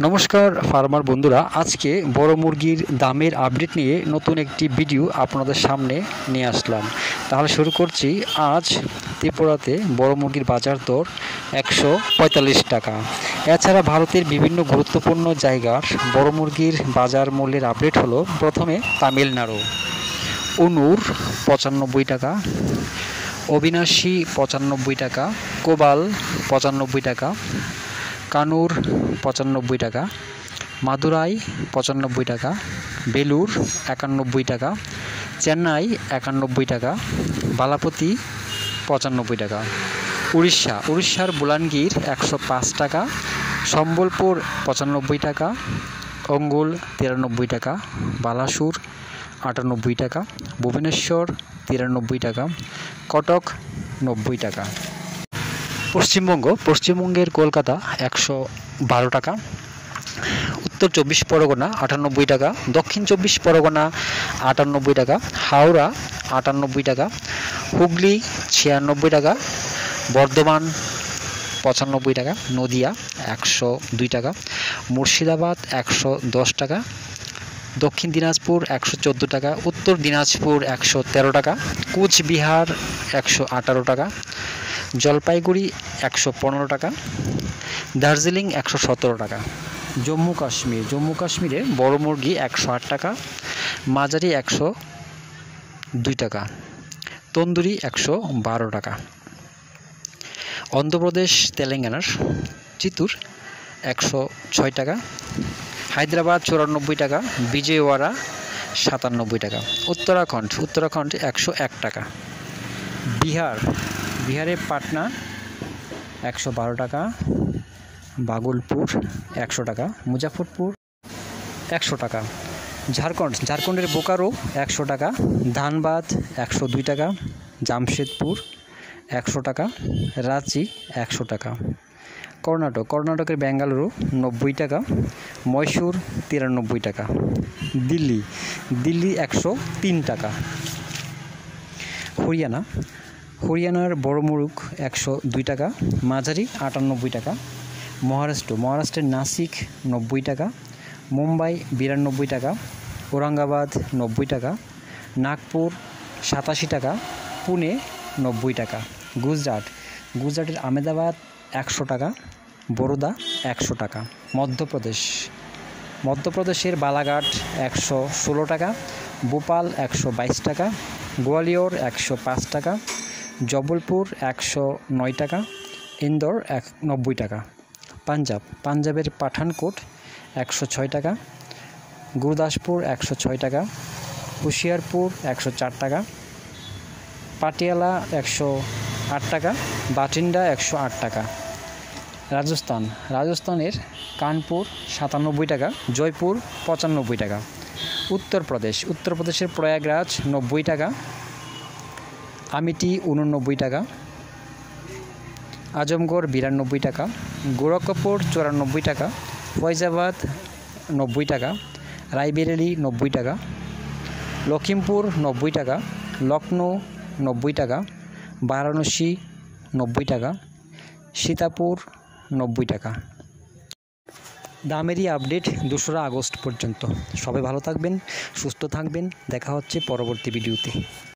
নমস্কার ফার্মার বন্ধুরা, আজকে বড় মুরগির দামের আপডেট নিয়ে নতুন একটি ভিডিও আপনাদের সামনে নিয়ে আসলাম। তাহলে শুরু করছি। আজ ত্রিপুরাতে বড় মুরগির বাজার দর 145 টাকা। এছাড়া ভারতের বিভিন্ন গুরুত্বপূর্ণ জায়গার বড় মুরগির বাজার মূল্যের আপডেট হলো। প্রথমে তামিলনাড়ু, উনুর 95 টাকা, অবিনাশী 95 টাকা, কোবাল 95 টাকা, কানুর 95 টাকা, মাদুরাই 95 টাকা, বেলুর 91 টাকা, চেন্নাই 91 টাকা, বালাপতি 95 টাকা, উড়িষ্যার বুলানগীর 105 টাকা, সম্বলপুর 95 টাকা, অঙ্গুল 93 টাকা, বালাসুর 98 টাকা, ভুবনেশ্বর 93 টাকা, কটক 90 টাকা। পশ্চিমবঙ্গের কলকাতা 112 টাকা, উত্তর 24 পরগনা 98 টাকা, দক্ষিণ 24 পরগনা 98 টাকা, হাওড়া 98 টাকা, হুগলি 96 টাকা, বর্ধমান 95 টাকা, নদিয়া 102 টাকা, মুর্শিদাবাদ 110 টাকা, দক্ষিণ দিনাজপুর 114 টাকা, উত্তর দিনাজপুর 113 টাকা, কুচবিহার 118 টাকা, জলপাইগুড়ি 115 টাকা, দার্জিলিং 117 টাকা। জম্মু কাশ্মীরে বড় মুরগি 108 টাকা, মাঝারি 102 টাকা, তন্দুরি 112 টাকা। অন্ধ্রপ্রদেশ তেলেঙ্গানার চিত্তুর 106 টাকা, হায়দ্রাবাদ 94 টাকা, বিজয়ওয়াড়া 97 টাকা। উত্তরাখণ্ড 101 টাকা। বিহারে পাটনা 112 টাকা, ভাগলপুর 100 টাকা, মুজাফরপুর 100 টাকা। ঝাড়খণ্ডের বোকারো 100 টাকা, ধানবাদ 102 টাকা, জামশেদপুর 100 টাকা, রাঁচি 100 টাকা। কর্ণাটকের বেঙ্গালুরু 90 টাকা, মহীশূর 93 টাকা। দিল্লি 103 টাকা। হরিয়ানার বড় মুরগ 102 টাকা, মাঝারি 98 টাকা। মহারাষ্ট্রের নাসিক 90 টাকা, মুম্বাই 92 টাকা, ঔরঙ্গাবাদ 90 টাকা, নাগপুর 87 টাকা, পুনে 90 টাকা। গুজরাটের আহমেদাবাদ 100 টাকা, বরোদা 100 টাকা। মধ্যপ্রদেশের বালাঘাট 116 টাকা, ভোপাল 122 টাকা, গোয়ালিয়র 105 টাকা, জবলপুর 109 টাকা, ইন্দোর 90 টাকা। পাঞ্জাবের পাঠানকোট 106 টাকা, গুরদাসপুর 106 টাকা, হুশিয়ারপুর 104 টাকা, পাটিয়ালা 108 টাকা, বাটিন্ডা 108 টাকা। রাজস্থানের কানপুর 97 টাকা, জয়পুর 95 টাকা। উত্তরপ্রদেশের প্রয়াগরাজ 90 টাকা, আমিটি 89 টাকা, আজমগড় 92 টাকা, গোরখপুর 94 টাকা, ফৈজাবাদ 90 টাকা, রায়বেরেলি 90 টাকা, লখিমপুর 90 টাকা, লখনৌ 90 টাকা, বারাণসী 90 টাকা, সীতাপুর 90 টাকা। দামেরই আপডেট 2রা আগস্ট পর্যন্ত। সবাই ভালো থাকবেন, সুস্থ থাকবেন। দেখা হচ্ছে পরবর্তী ভিডিওতে।